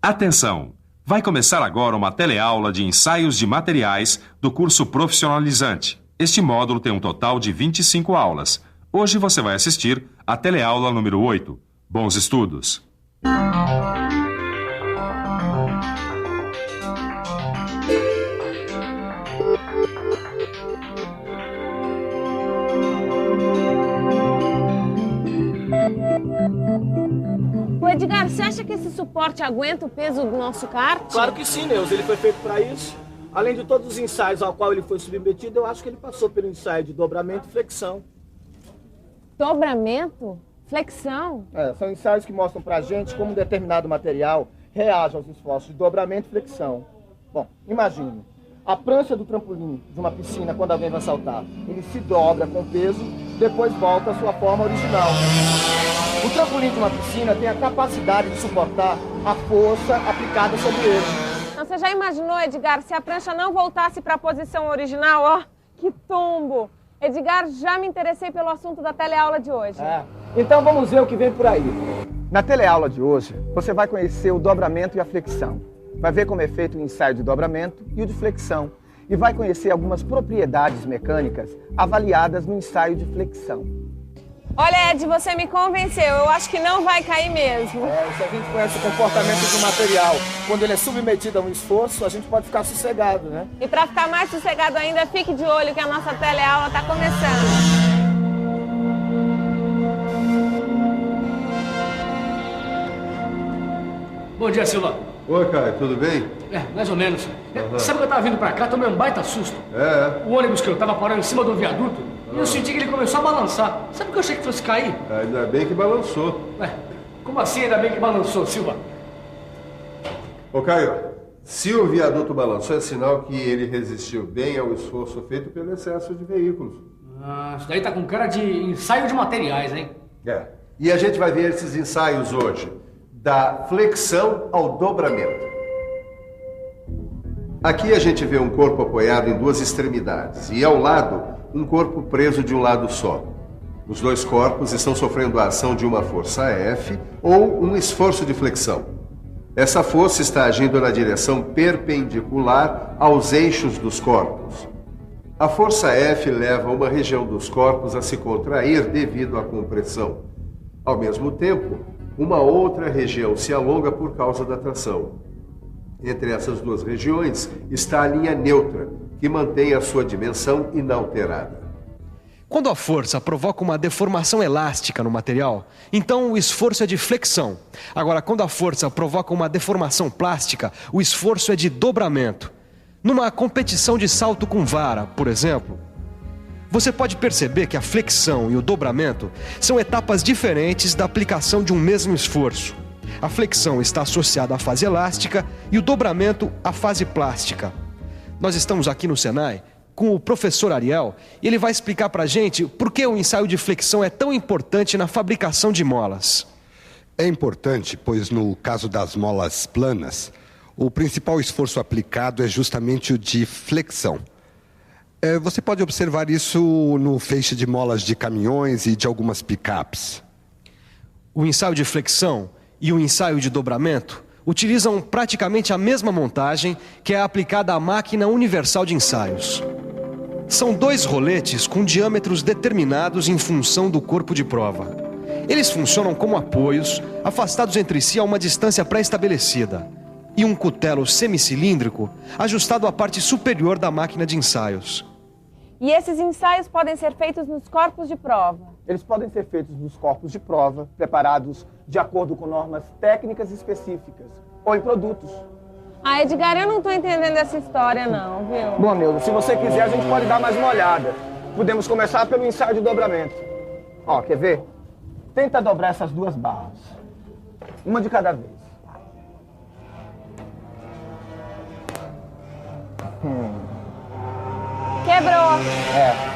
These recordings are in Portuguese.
Atenção! Vai começar agora uma teleaula de ensaios de materiais do curso profissionalizante. Este módulo tem um total de 25 aulas. Hoje você vai assistir a teleaula número 8. Bons estudos! Edgar, você acha que esse suporte aguenta o peso do nosso kart? Claro que sim, Neuza. Ele foi feito para isso. Além de todos os ensaios ao qual ele foi submetido, eu acho que ele passou pelo ensaio de dobramento e flexão. Dobramento? Flexão? São ensaios que mostram pra gente como um determinado material reage aos esforços de dobramento e flexão. Bom, imagine, a prancha do trampolim de uma piscina, quando alguém vai saltar, ele se dobra com peso, depois volta à sua forma original. O trampolim de uma piscina tem a capacidade de suportar a força aplicada sobre ele. Então, você já imaginou, Edgar, se a prancha não voltasse para a posição original? Ó, que tombo! Edgar, já me interessei pelo assunto da teleaula de hoje. Então vamos ver o que vem por aí. Na teleaula de hoje, você vai conhecer o dobramento e a flexão. Vai ver como é feito o ensaio de dobramento e o de flexão. E vai conhecer algumas propriedades mecânicas avaliadas no ensaio de flexão. Olha, Ed, você me convenceu. Eu acho que não vai cair mesmo. Se a gente conhece o comportamento do material, quando ele é submetido a um esforço, a gente pode ficar sossegado, né? E para ficar mais sossegado ainda, fique de olho que a nossa teleaula está começando. Bom dia, Silva. Oi, Caio, tudo bem? Mais ou menos. Sabe que eu tava vindo pra cá, tomei um baita susto. O ônibus que eu tava parando em cima do viaduto, e eu senti que ele começou a balançar. Sabe o que eu achei que fosse cair? Ainda bem que balançou. Como assim ainda bem que balançou, Silva? Ô, Caio, se o viaduto balançou, é sinal que ele resistiu bem ao esforço feito pelo excesso de veículos. Isso daí tá com cara de ensaio de materiais, hein? E a gente vai ver esses ensaios hoje, da flexão ao dobramento. Aqui a gente vê um corpo apoiado em duas extremidades e ao lado um corpo preso de um lado só. Os dois corpos estão sofrendo a ação de uma força F ou um esforço de flexão. Essa força está agindo na direção perpendicular aos eixos dos corpos. A força F leva uma região dos corpos a se contrair devido à compressão. Ao mesmo tempo, uma outra região se alonga por causa da tração. Entre essas duas regiões está a linha neutra, que mantém a sua dimensão inalterada. Quando a força provoca uma deformação elástica no material, então o esforço é de flexão. Agora, quando a força provoca uma deformação plástica, o esforço é de dobramento. Numa competição de salto com vara, por exemplo, você pode perceber que a flexão e o dobramento são etapas diferentes da aplicação de um mesmo esforço. A flexão está associada à fase elástica e o dobramento à fase plástica. Nós estamos aqui no Senai com o professor Ariel e ele vai explicar para a gente por que o ensaio de flexão é tão importante na fabricação de molas. É importante, pois no caso das molas planas, o principal esforço aplicado é justamente o de flexão. Você pode observar isso no feixe de molas de caminhões e de algumas picapes. O ensaio de flexão e o ensaio de dobramento utilizam praticamente a mesma montagem que é aplicada à máquina universal de ensaios. São dois roletes com diâmetros determinados em função do corpo de prova. Eles funcionam como apoios, afastados entre si a uma distância pré-estabelecida, e um cutelo semicilíndrico ajustado à parte superior da máquina de ensaios. E esses ensaios podem ser feitos nos corpos de prova? Eles podem ser feitos nos corpos de prova, preparados de acordo com normas técnicas específicas, ou em produtos. Edgar, eu não estou entendendo essa história não, viu? Bom, Neuza, se você quiser, a gente pode dar mais uma olhada. Podemos começar pelo ensaio de dobramento. Quer ver? Tenta dobrar essas duas barras. Uma de cada vez. Quebrou.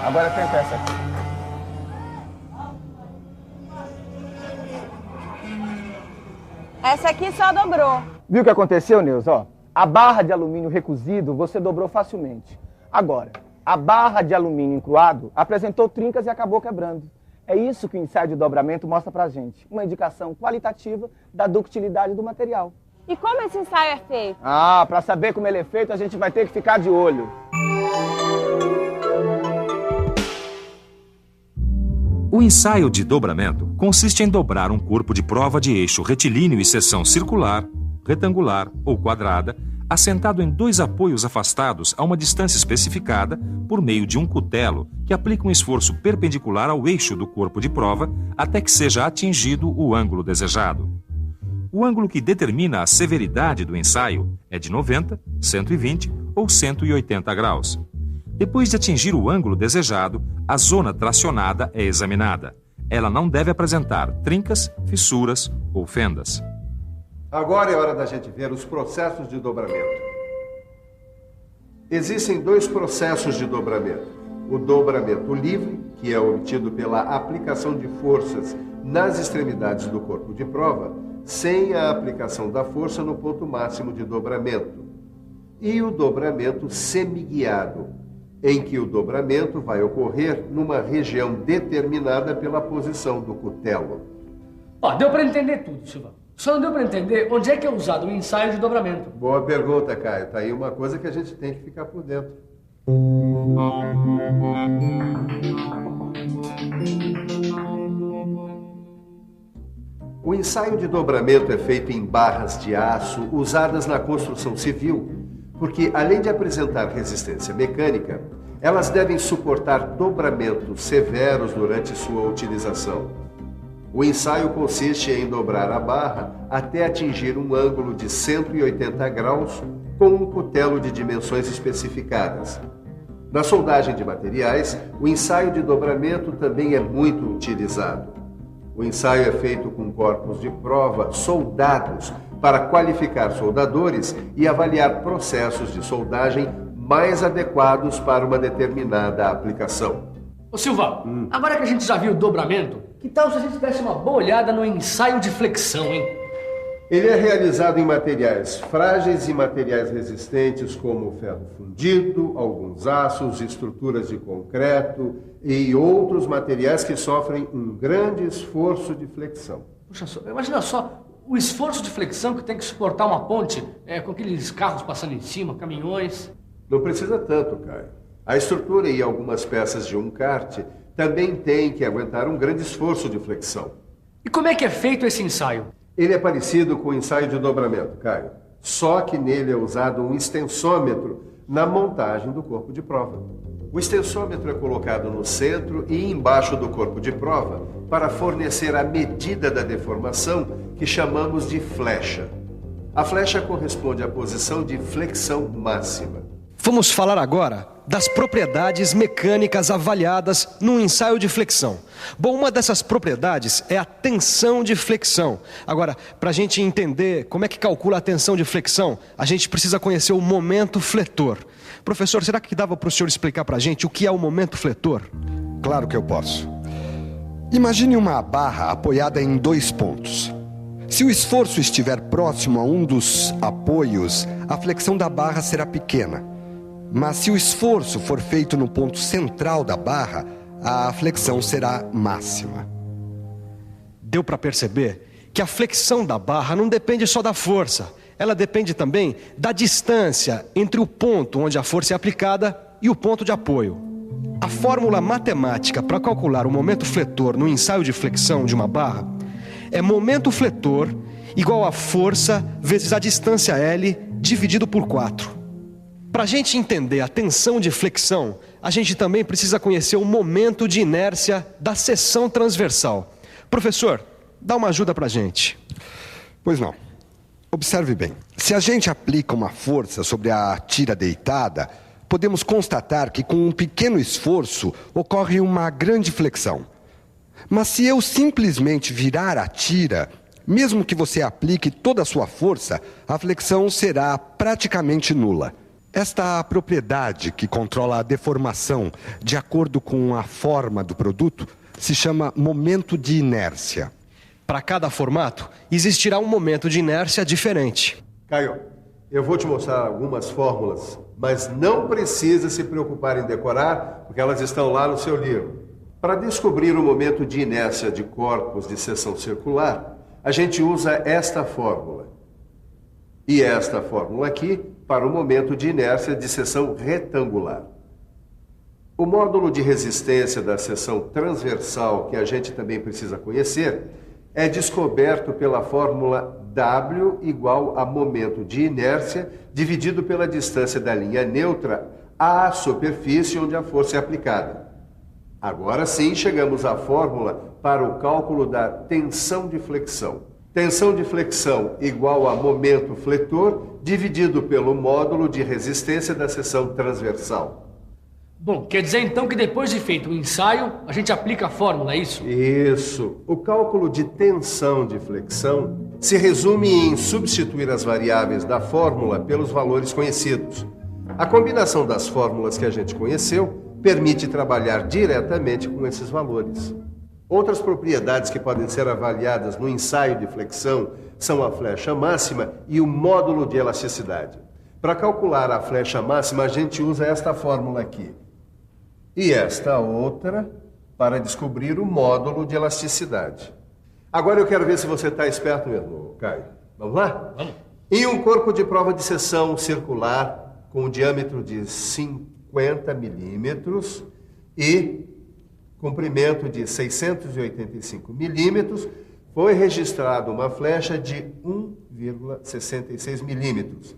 Agora tenta essa aqui. Essa aqui só dobrou. Viu o que aconteceu, Neuza? A barra de alumínio recozido você dobrou facilmente. Agora, a barra de alumínio encruado apresentou trincas e acabou quebrando. É isso que o ensaio de dobramento mostra pra gente. Uma indicação qualitativa da ductilidade do material. E como esse ensaio é feito? Para saber como ele é feito, a gente vai ter que ficar de olho. O ensaio de dobramento consiste em dobrar um corpo de prova de eixo retilíneo e seção circular, retangular ou quadrada, assentado em 2 apoios afastados a uma distância especificada por meio de um cutelo que aplica um esforço perpendicular ao eixo do corpo de prova até que seja atingido o ângulo desejado. O ângulo que determina a severidade do ensaio é de 90, 120 ou 180 graus. Depois de atingir o ângulo desejado, a zona tracionada é examinada. Ela não deve apresentar trincas, fissuras ou fendas. Agora é hora da gente ver os processos de dobramento. Existem 2 processos de dobramento. O dobramento livre, que é obtido pela aplicação de forças nas extremidades do corpo de prova, sem a aplicação da força no ponto máximo de dobramento. E o dobramento semiguiado, em que o dobramento vai ocorrer numa região determinada pela posição do cutelo. Deu para entender tudo, Silva. Só não deu para entender onde é que é usado o ensaio de dobramento. Boa pergunta, Caio. Tá aí uma coisa que a gente tem que ficar por dentro. O ensaio de dobramento é feito em barras de aço usadas na construção civil, porque além de apresentar resistência mecânica, elas devem suportar dobramentos severos durante sua utilização. O ensaio consiste em dobrar a barra até atingir um ângulo de 180 graus com um cutelo de dimensões especificadas. Na soldagem de materiais, o ensaio de dobramento também é muito utilizado. O ensaio é feito com corpos de prova soldados para qualificar soldadores e avaliar processos de soldagem mais adequados para uma determinada aplicação. Ô Silva, agora que a gente já viu o dobramento, que tal se a gente desse uma boa olhada no ensaio de flexão, hein? Ele é realizado em materiais frágeis e materiais resistentes como ferro fundido, alguns aços, estruturas de concreto e outros materiais que sofrem um grande esforço de flexão. Puxa, imagina só o esforço de flexão que tem que suportar uma ponte com aqueles carros passando em cima, caminhões. Não precisa tanto, Caio. A estrutura e algumas peças de um kart também têm que aguentar um grande esforço de flexão. E como é que é feito esse ensaio? Ele é parecido com o ensaio de dobramento, Caio. Só que nele é usado um extensômetro na montagem do corpo de prova. O extensômetro é colocado no centro e embaixo do corpo de prova para fornecer a medida da deformação que chamamos de flecha. A flecha corresponde à posição de flexão máxima. Vamos falar agora das propriedades mecânicas avaliadas no ensaio de flexão. Bom, uma dessas propriedades é a tensão de flexão. Agora, para a gente entender como é que calcula a tensão de flexão, a gente precisa conhecer o momento fletor. Professor, será que dava para o senhor explicar para a gente o que é o momento fletor? Claro que eu posso. Imagine uma barra apoiada em 2 pontos. Se o esforço estiver próximo a um dos apoios, a flexão da barra será pequena. Mas se o esforço for feito no ponto central da barra, a flexão será máxima. Deu para perceber que a flexão da barra não depende só da força. Ela depende também da distância entre o ponto onde a força é aplicada e o ponto de apoio. A fórmula matemática para calcular o momento fletor no ensaio de flexão de uma barra é momento fletor igual a força vezes a distância L dividido por 4. Para a gente entender a tensão de flexão, a gente também precisa conhecer o momento de inércia da seção transversal. Professor, dá uma ajuda para a gente. Pois não. Observe bem. Se a gente aplica uma força sobre a tira deitada, podemos constatar que com um pequeno esforço ocorre uma grande flexão. Mas se eu simplesmente virar a tira, mesmo que você aplique toda a sua força, a flexão será praticamente nula. Esta propriedade que controla a deformação de acordo com a forma do produto se chama momento de inércia. Para cada formato, existirá um momento de inércia diferente. Caio, eu vou te mostrar algumas fórmulas, mas não precisa se preocupar em decorar, porque elas estão lá no seu livro. Para descobrir o momento de inércia de corpos de seção circular, a gente usa esta fórmula. E esta fórmula aqui para o momento de inércia de seção retangular. O módulo de resistência da seção transversal, que a gente também precisa conhecer, é descoberto pela fórmula W igual a momento de inércia dividido pela distância da linha neutra à superfície onde a força é aplicada. Agora sim, chegamos à fórmula para o cálculo da tensão de flexão. Tensão de flexão igual a momento fletor dividido pelo módulo de resistência da seção transversal. Bom, quer dizer então que depois de feito o ensaio, a gente aplica a fórmula, é isso? Isso. O cálculo de tensão de flexão se resume em substituir as variáveis da fórmula pelos valores conhecidos. A combinação das fórmulas que a gente conheceu permite trabalhar diretamente com esses valores. Outras propriedades que podem ser avaliadas no ensaio de flexão são a flecha máxima e o módulo de elasticidade. Para calcular a flecha máxima, a gente usa esta fórmula aqui. E esta outra para descobrir o módulo de elasticidade. Agora eu quero ver se você está esperto mesmo, Caio. Vamos lá? Vamos. Em um corpo de prova de seção circular com um diâmetro de 50 milímetros e comprimento de 685 milímetros, foi registrada uma flecha de 1,66 milímetros.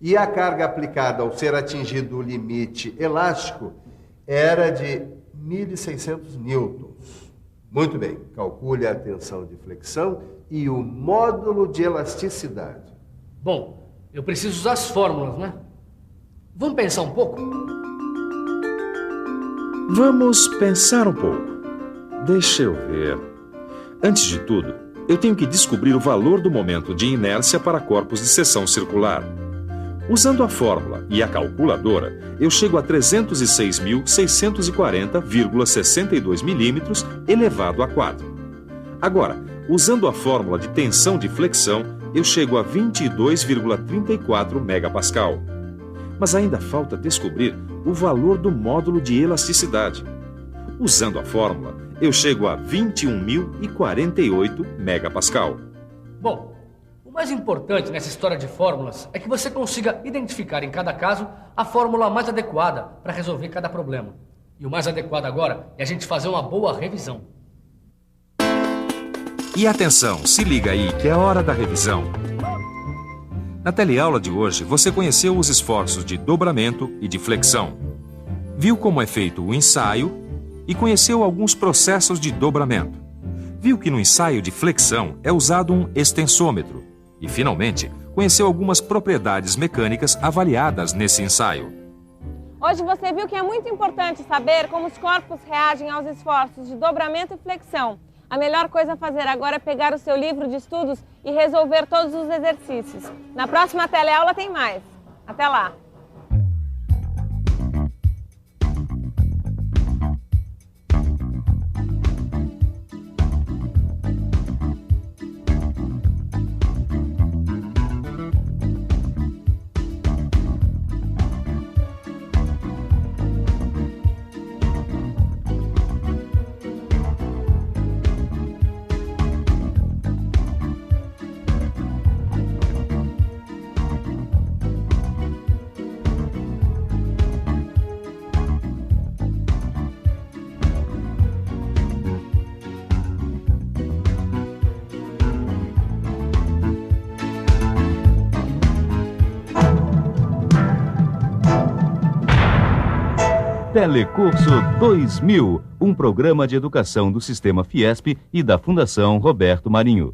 E a carga aplicada ao ser atingido o limite elástico era de 1.600 newtons. Muito bem, calcule a tensão de flexão e o módulo de elasticidade. Bom, eu preciso usar as fórmulas, né? Vamos pensar um pouco? Vamos pensar um pouco. Deixa eu ver. Antes de tudo, eu tenho que descobrir o valor do momento de inércia para corpos de seção circular. Usando a fórmula e a calculadora, eu chego a 306.640,62 milímetros elevado a 4. Agora, usando a fórmula de tensão de flexão, eu chego a 22,34 megapascal. Mas ainda falta descobrir o valor do módulo de elasticidade. Usando a fórmula, eu chego a 21.048 megapascal. Bom, o mais importante nessa história de fórmulas é que você consiga identificar em cada caso a fórmula mais adequada para resolver cada problema. E o mais adequado agora é a gente fazer uma boa revisão. E atenção, se liga aí que é hora da revisão. Na teleaula de hoje, você conheceu os esforços de dobramento e de flexão. Viu como é feito o ensaio e conheceu alguns processos de dobramento. Viu que no ensaio de flexão é usado um extensômetro. E, finalmente, conheceu algumas propriedades mecânicas avaliadas nesse ensaio. Hoje você viu que é muito importante saber como os corpos reagem aos esforços de dobramento e flexão. A melhor coisa a fazer agora é pegar o seu livro de estudos e resolver todos os exercícios. Na próxima teleaula tem mais. Até lá! Telecurso 2000, um programa de educação do Sistema Fiesp e da Fundação Roberto Marinho.